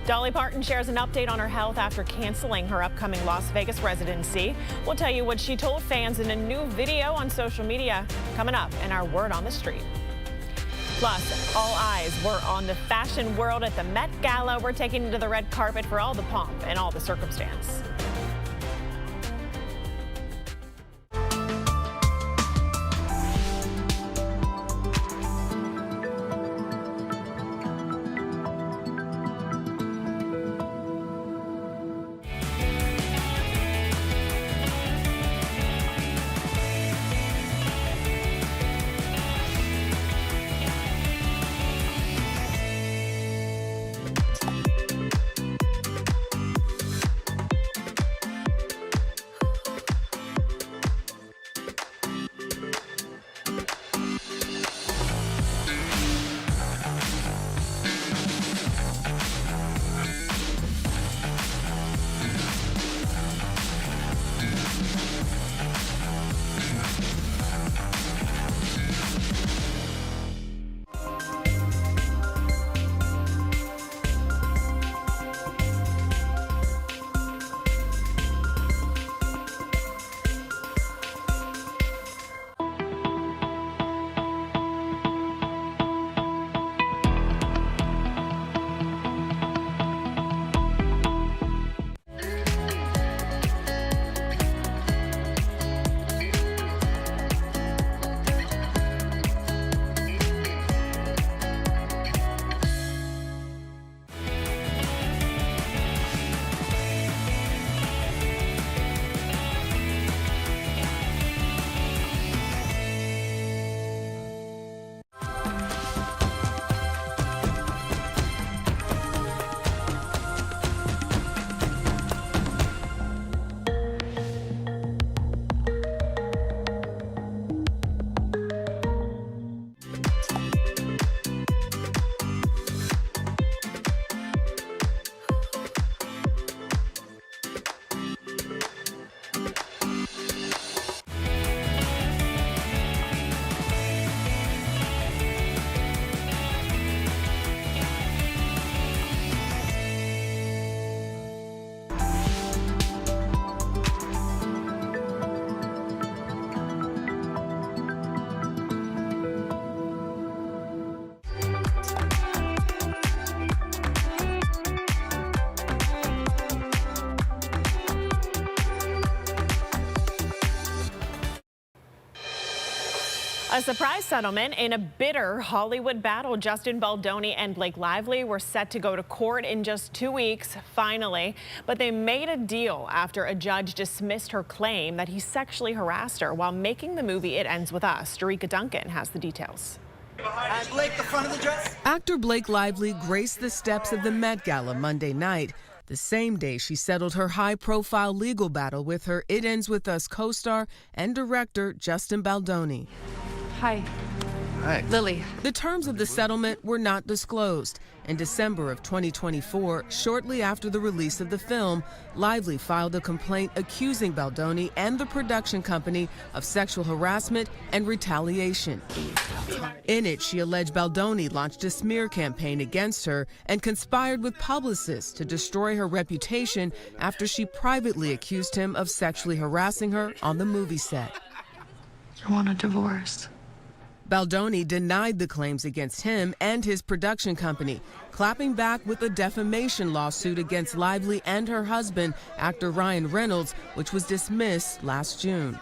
Speaker 2: Dolly Parton shares an update on her health after canceling her upcoming Las Vegas residency. We'll tell you what she told fans in a new video on social media coming up in our Word on the Street. Plus, all eyes were on the fashion world at the Met Gala. We're taking you to the red carpet for all the pomp and all the circumstance. A surprise settlement in a bitter Hollywood battle. Justin Baldoni and Blake Lively were set to go to court in just 2 weeks, finally. But they made a deal after a judge dismissed her claim that he sexually harassed her while making the movie It Ends With Us. Derica Duncan has the details.
Speaker 18: And Blake, the front of the dress.
Speaker 19: Actor Blake Lively graced the steps of the Met Gala Monday night, the same day she settled her high-profile legal battle with her It Ends With Us co-star and director Justin Baldoni.
Speaker 21: Hi.
Speaker 19: Hi.
Speaker 21: Lily.
Speaker 19: The terms of the settlement were not disclosed. In December of 2024, shortly after the release of the film, Lively filed a complaint accusing Baldoni and the production company of sexual harassment and retaliation. In it, she alleged Baldoni launched a smear campaign against her and conspired with publicists to destroy her reputation after she privately accused him of sexually harassing her on the movie set.
Speaker 21: I want a divorce.
Speaker 19: Baldoni denied the claims against him and his production company, clapping back with a defamation lawsuit against Lively and her husband, actor Ryan Reynolds, which was dismissed last June.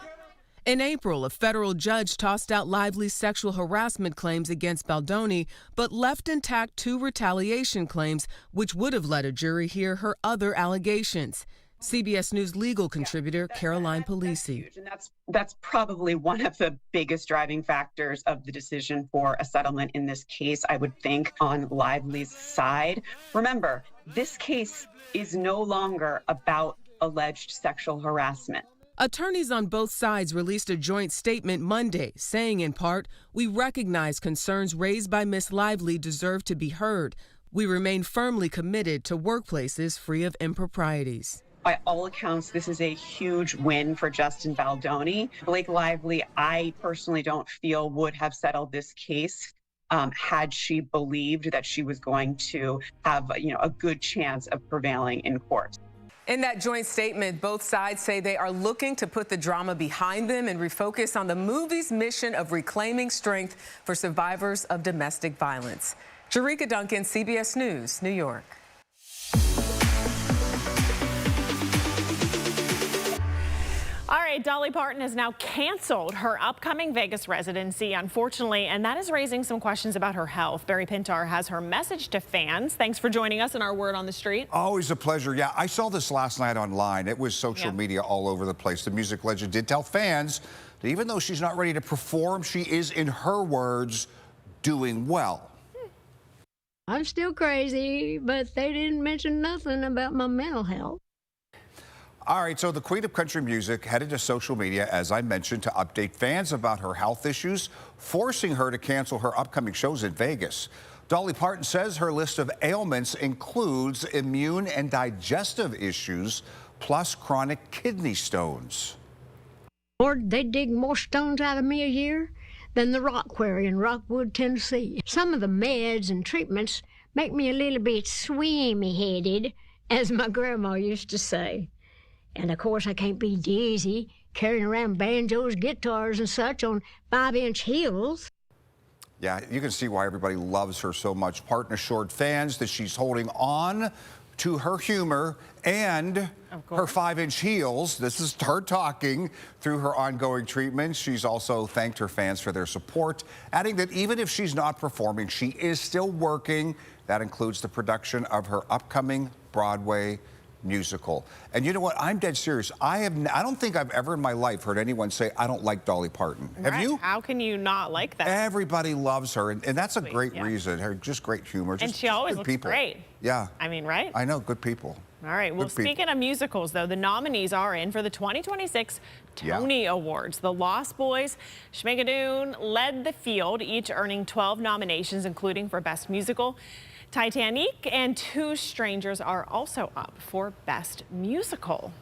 Speaker 19: In April, a federal judge tossed out Lively's sexual harassment claims against Baldoni, but left intact 2 retaliation claims, which would have let a jury hear her other allegations. CBS News legal contributor Caroline Polisi.
Speaker 22: And that's probably one of the biggest driving factors of the decision for a settlement in this case, I would think, on Lively's side. Remember, this case is no longer about alleged sexual harassment.
Speaker 19: Attorneys on both sides released a joint statement Monday, saying in part, "We recognize concerns raised by Ms. Lively deserve to be heard. We remain firmly committed to workplaces free of improprieties."
Speaker 22: By all accounts, this is a huge win for Justin Baldoni. Blake Lively, I personally don't feel would have settled this case had she believed that she was going to have, a good chance of prevailing in court.
Speaker 1: In that joint statement, both sides say they are looking to put the drama behind them and refocus on the movie's mission of reclaiming strength for survivors of domestic violence. Jerika Duncan, CBS News, New York.
Speaker 2: All right, Dolly Parton has now canceled her upcoming Vegas residency, unfortunately, and that is raising some questions about her health. Barry Pintar has her message to fans. Thanks for joining us in our Word on the Street.
Speaker 13: Always a pleasure. Yeah, I saw this last night online. It was social media all over the place. The music legend did tell fans that even though she's not ready to perform, she is, in her words, doing well.
Speaker 5: I'm still crazy, but they didn't mention nothing about my mental health.
Speaker 13: All right, so the Queen of Country Music headed to social media, as I mentioned, to update fans about her health issues, forcing her to cancel her upcoming shows in Vegas. Dolly Parton says her list of ailments includes immune and digestive issues, plus chronic kidney stones.
Speaker 5: Lord, they dig more stones out of me a year than the rock quarry in Rockwood, Tennessee. Some of the meds and treatments make me a little bit swimmy-headed, as my grandma used to say. And of course, I can't be dizzy carrying around banjos, guitars, and such on 5-inch heels.
Speaker 13: Yeah, you can see why everybody loves her so much. Parton assured fans that she's holding on to her humor and her 5-inch heels. This is her talking through her ongoing treatment. She's also thanked her fans for their support, adding that even if she's not performing, she is still working. That includes the production of her upcoming Broadway musical. And you know what? I'm dead serious. I don't think I've ever in my life heard anyone say, I don't like Dolly Parton.
Speaker 2: Right.
Speaker 13: Have you?
Speaker 2: How can you not like that?
Speaker 13: Everybody loves her, and that's a great reason. Her just great humor.
Speaker 2: And she always looks great.
Speaker 13: Yeah.
Speaker 2: I mean, right?
Speaker 13: I know, good people.
Speaker 2: All right. Well, speaking of musicals, though, the nominees are in for the 2026 Tony Awards. The Lost Boys, Schmigadoon led the field, each earning 12 nominations, including for Best Musical. Titanic and Two Strangers are also up for Best Musical.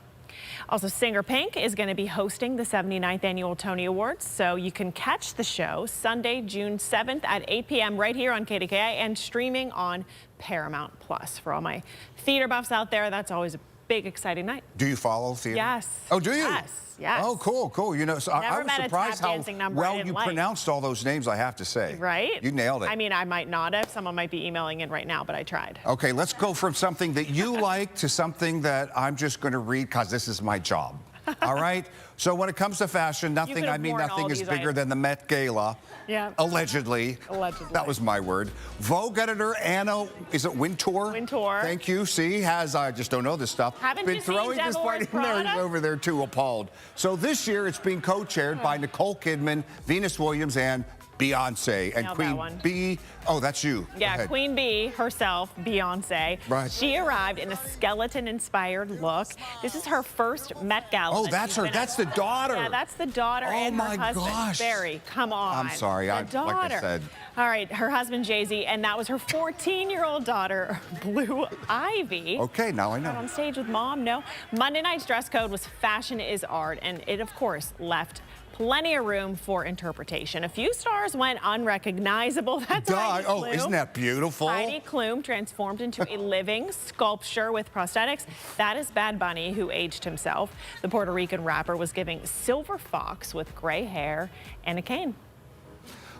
Speaker 2: Also, singer Pink is going to be hosting the 79th Annual Tony Awards, so you can catch the show Sunday, June 7th at 8 p.m. right here on KDKA and streaming on Paramount Plus. For all my theater buffs out there, that's always a big, exciting night.
Speaker 13: Do you follow theater?
Speaker 2: Yes.
Speaker 13: Oh, do you?
Speaker 2: Yes. Yes.
Speaker 13: Oh, cool, cool. You know, so I was surprised how well you pronounced all those names, I have to say.
Speaker 2: Right?
Speaker 13: You nailed it.
Speaker 2: I mean, I might not have. Someone might be emailing in right now, but I tried.
Speaker 13: Okay, let's go from something that you like to something that I'm just going to read because this is my job. All right? So when it comes to fashion, nothing is bigger than the Met Gala.
Speaker 2: Yeah.
Speaker 13: Allegedly.
Speaker 2: Allegedly.
Speaker 13: That was my word. Vogue editor Anna, is it Wintour?
Speaker 2: Wintour.
Speaker 13: Thank you. See, I just don't know this stuff.
Speaker 2: Haven't
Speaker 13: been
Speaker 2: you
Speaker 13: throwing
Speaker 2: seen
Speaker 13: this
Speaker 2: Devil
Speaker 13: party
Speaker 2: Wears Prada?
Speaker 13: over there too, appalled. So this year it's being co-chaired by Nicole Kidman, Venus Williams, and Beyonce. And
Speaker 2: Nailed
Speaker 13: Queen
Speaker 2: that one.
Speaker 13: Bee, oh, that's you.
Speaker 2: Yeah, Queen Bee herself, Beyonce.
Speaker 13: Right.
Speaker 2: She arrived in a skeleton-inspired look. This is her first Met Gala.
Speaker 13: Oh, that's her. That's the daughter.
Speaker 2: Yeah, that's the daughter and her husband.
Speaker 13: Gosh.
Speaker 2: Barry, come on.
Speaker 13: I'm sorry.
Speaker 2: The
Speaker 13: like I
Speaker 2: daughter.
Speaker 13: said.
Speaker 2: All right, her husband, Jay-Z, and that was her 14-year-old daughter, Blue Ivy.
Speaker 13: Okay, now I know.
Speaker 2: Out on stage with mom, no. Monday night's dress code was fashion is art, and it, of course, left plenty of room for interpretation. A few stars went unrecognizable. That's Heidi Klum.
Speaker 13: Oh, isn't that beautiful?
Speaker 2: Heidi Klum transformed into a living sculpture with prosthetics. That is Bad Bunny, who aged himself. The Puerto Rican rapper was giving Silver Fox with gray hair and a cane.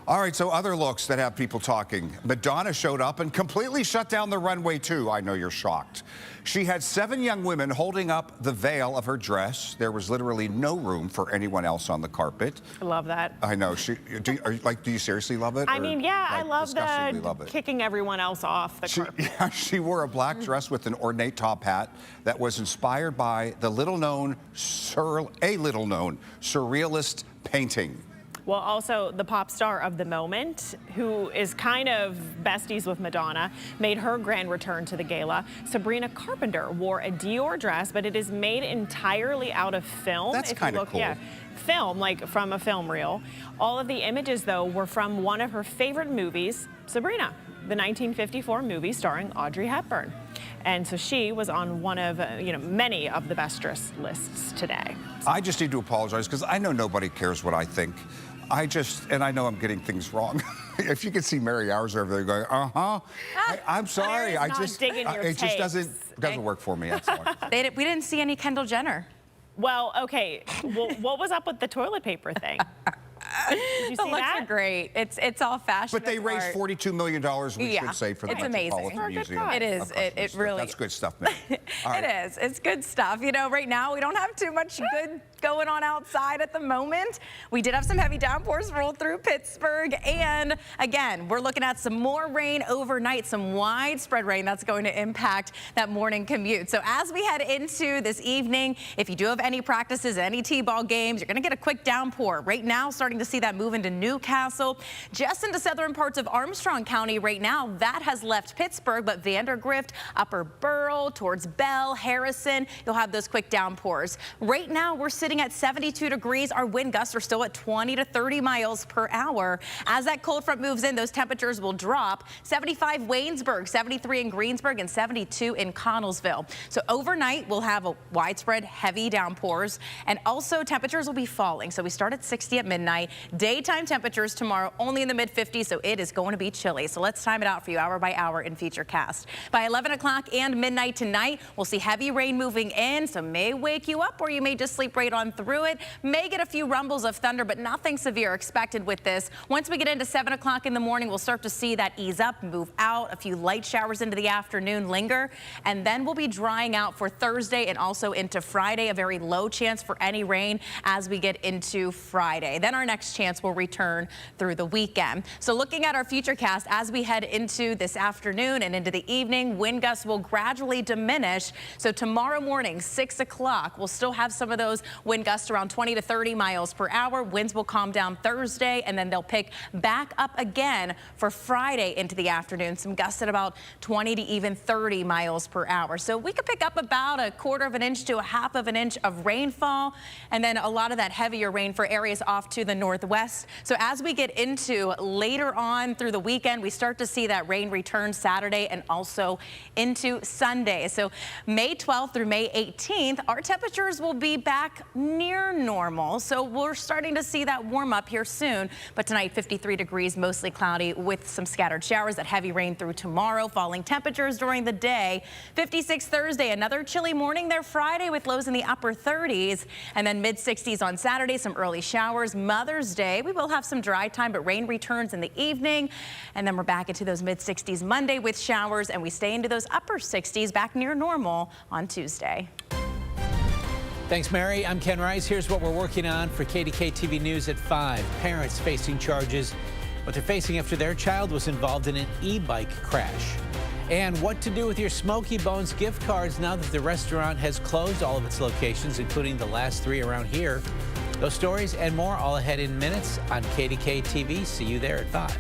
Speaker 13: All right, so other looks that have people talking. Madonna showed up and completely shut down the runway, too. I know you're shocked. She had 7 young women holding up the veil of her dress. There was literally no room for anyone else on the carpet.
Speaker 2: I love that.
Speaker 13: I know. Do you seriously love it?
Speaker 2: I mean, yeah, I love
Speaker 13: the
Speaker 2: kicking everyone else off the carpet.
Speaker 13: Yeah, she wore a black dress with an ornate top hat that was inspired by the little-known surrealist painting.
Speaker 2: Well, also the pop star of the moment, who is kind of besties with Madonna, made her grand return to the gala. Sabrina Carpenter wore a Dior dress, but it is made entirely out of film.
Speaker 13: That's kind of cool.
Speaker 2: Yeah, film, like from a film reel. All of the images, though, were from one of her favorite movies, Sabrina, the 1954 movie starring Audrey Hepburn. And so she was on one of, many of the best dressed lists today.
Speaker 13: I just need to apologize because I know nobody cares what I think. I know I'm getting things wrong. If you could see Mary Yowers over there going, I'm sorry,
Speaker 2: Mary's not digging your
Speaker 13: it just
Speaker 2: takes.
Speaker 13: doesn't work for me. That's all.
Speaker 4: We didn't see any Kendall Jenner.
Speaker 2: Well, okay. Well, what was up with the toilet paper thing? Did you
Speaker 4: The
Speaker 2: see
Speaker 4: looks
Speaker 2: that?
Speaker 4: are great. It's all fashion.
Speaker 13: But they raised $42 million, we should say, for the
Speaker 4: it's amazing.
Speaker 13: Metropolitan Museum.
Speaker 4: It is. It really.
Speaker 13: That's good stuff, man.
Speaker 4: It is. It's good stuff. You know, right now we don't have too much good going on outside at the moment. We did have some heavy downpours roll through Pittsburgh, and again, we're looking at some more rain overnight, some widespread rain that's going to impact that morning commute. So as we head into this evening, if you do have any practices, any T-ball games, you're going to get a quick downpour. Right now, starting to see that move into Newcastle, just into southern parts of Armstrong County right now. That has left Pittsburgh, but Vandergrift, Upper Borough, towards Bell, Harrison, you'll have those quick downpours. Right now, we're sitting at 72 degrees. Our wind gusts are still at 20 to 30 miles per hour. As that cold front moves in, those temperatures will drop. 75 Waynesburg, 73 in Greensburg, and 72 in Connellsville. So overnight, we'll have a widespread heavy downpours, and also temperatures will be falling. So we start at 60 at midnight. Daytime temperatures tomorrow only in the mid-50s, so it is going to be chilly. So let's time it out for you hour by hour in Futurecast. By 11 o'clock and midnight tonight, we'll see heavy rain moving in, so may wake you up, or you may just sleep right on through it. May get a few rumbles of thunder, but nothing severe expected with this. Once we get into 7 o'clock in the morning, we'll start to see that ease up, move out. A few light showers into the afternoon linger, and then we'll be drying out for Thursday and also into Friday. A very low chance for any rain as we get into Friday. Then our next chance will return through the weekend. So looking at our Futurecast as we head into this afternoon and into the evening, wind gusts will gradually diminish. So tomorrow morning, 6 o'clock, we'll still have some of those wind gusts around 20 to 30 miles per hour. Winds will calm down Thursday, and then they'll pick back up again for Friday into the afternoon. Some gusts at about 20 to even 30 miles per hour. So we could pick up about a 1/4 of an inch to a 1/2 of an inch of rainfall, and then a lot of that heavier rain for areas off to the northwest. So as we get into later on through the weekend, we start to see that rain return Saturday and also into Sunday. So May 12th through May 18th, our temperatures will be back near normal. So we're starting to see that warm up here soon. But tonight, 53 degrees, mostly cloudy with some scattered showers. That heavy rain through tomorrow, falling temperatures during the day. 56 Thursday, another chilly morning there Friday with lows in the upper 30s, and then mid-60s on Saturday, some early showers. Mother's Day, we will have some dry time, but rain returns in the evening, and then we're back into those mid-60s Monday with showers, and we stay into those upper 60s back near normal on Tuesday.
Speaker 6: Thanks, Mary. I'm Ken Rice. Here's what we're working on for KDKA-TV News at 5. Parents facing charges, what they're facing after their child was involved in an e-bike crash. And what to do with your Smoky Bones gift cards now that the restaurant has closed all of its locations, including the last 3 around here. Those stories and more all ahead in minutes on KDKA-TV. See you there at 5.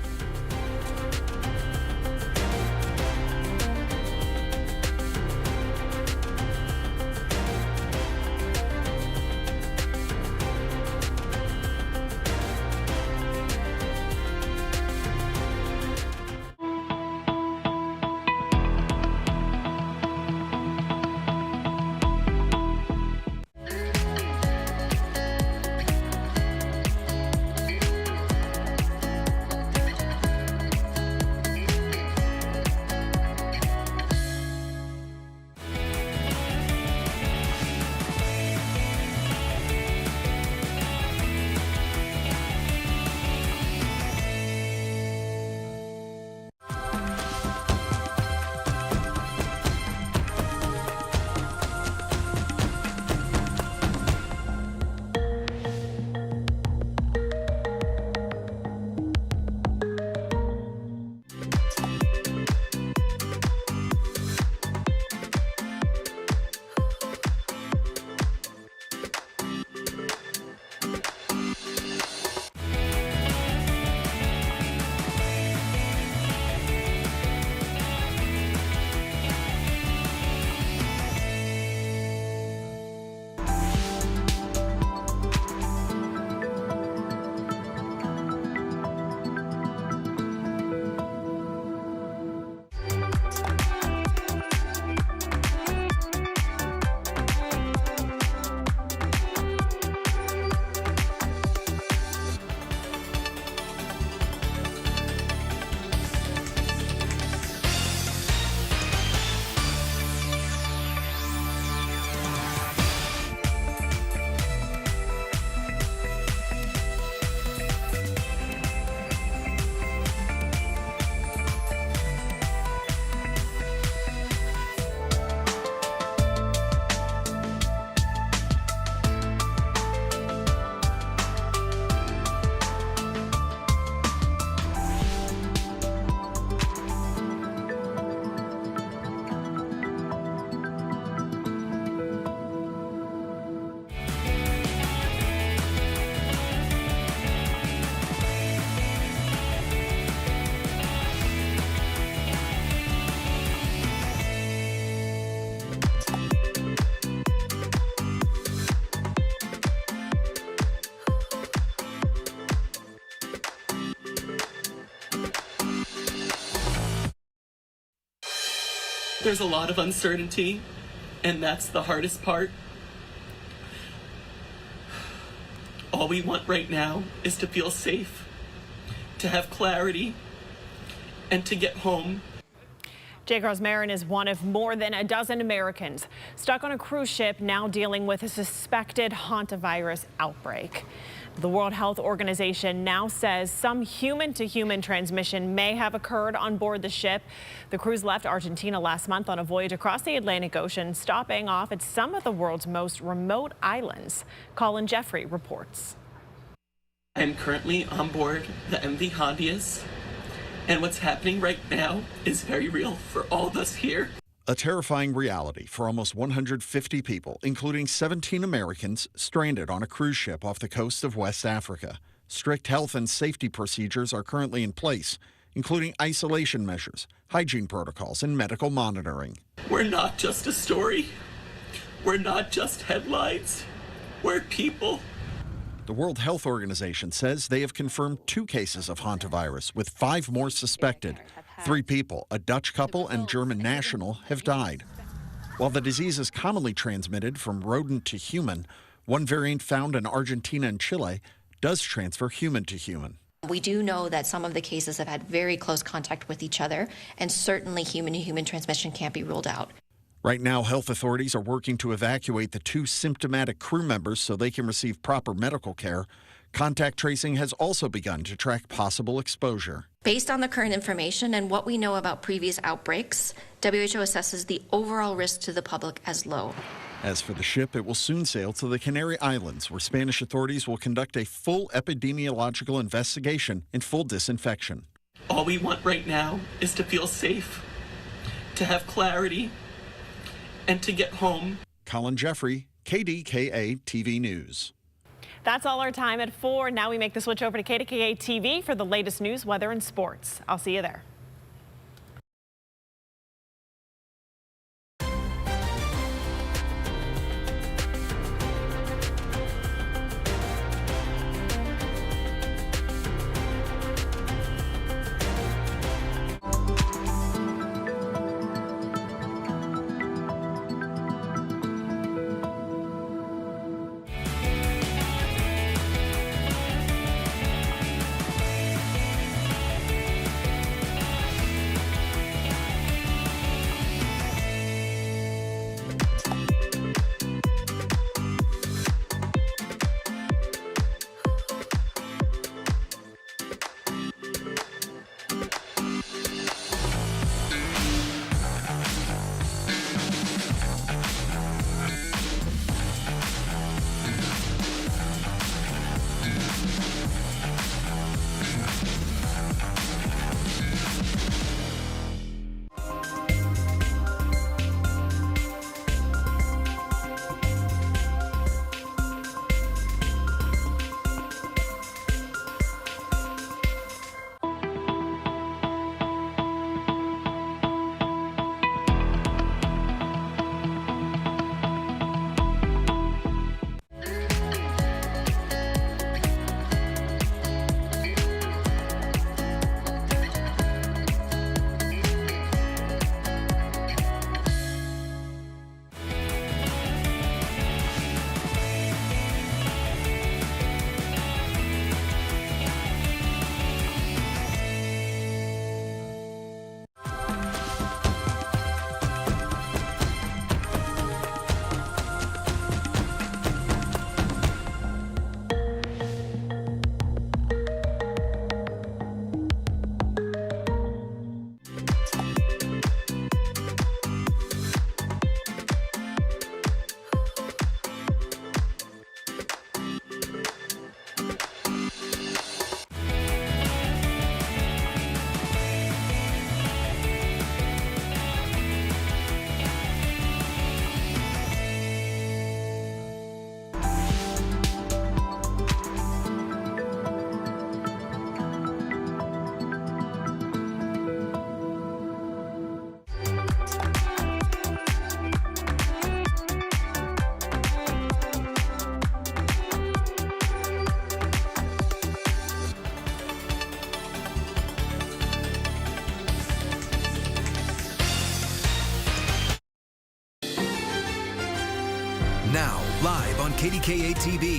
Speaker 3: There's a lot of uncertainty, and that's the hardest part. All we want right now is to feel safe, to have clarity, and to get home.
Speaker 2: Jake Rosmarin is one of more than a dozen Americans stuck on a cruise ship now dealing with a suspected hantavirus outbreak. The World Health Organization now says some human-to-human transmission may have occurred on board the ship. The cruise left Argentina last month on a voyage across the Atlantic Ocean, stopping off at some of the world's most remote islands. Colin Jeffrey reports.
Speaker 3: I am currently on board the MV Hondias, and what's happening right now is very real for all of us here.
Speaker 17: A terrifying reality for almost 150 people, including 17 Americans, stranded on a cruise ship off the coast of West Africa. Strict health and safety procedures are currently in place, including isolation measures, hygiene protocols, and medical monitoring.
Speaker 3: We're not just a story. We're not just headlines. We're people.
Speaker 17: The World Health Organization says they have confirmed 2 cases of hantavirus, with 5 more suspected. 3 people, a Dutch couple and German national, have died. While the disease is commonly transmitted from rodent to human, one variant found in Argentina and Chile does transfer human to human.
Speaker 20: We do know that some of the cases have had very close contact with each other, and certainly human-to-human transmission can't be ruled out.
Speaker 17: Right now, health authorities are working to evacuate the 2 symptomatic crew members so they can receive proper medical care. Contact tracing has also begun to track possible exposure.
Speaker 20: Based on the current information and what we know about previous outbreaks, WHO assesses the overall risk to the public as low.
Speaker 17: As for the ship, it will soon sail to the Canary Islands, where Spanish authorities will conduct a full epidemiological investigation and full disinfection.
Speaker 3: All we want right now is to feel safe, to have clarity, and to get home.
Speaker 17: Colin Jeffrey, KDKA-TV News.
Speaker 2: That's all our time at 4. Now we make the switch over to KDKA-TV for the latest news, weather, and sports. I'll see you there.
Speaker 25: Now, live on KDKA-TV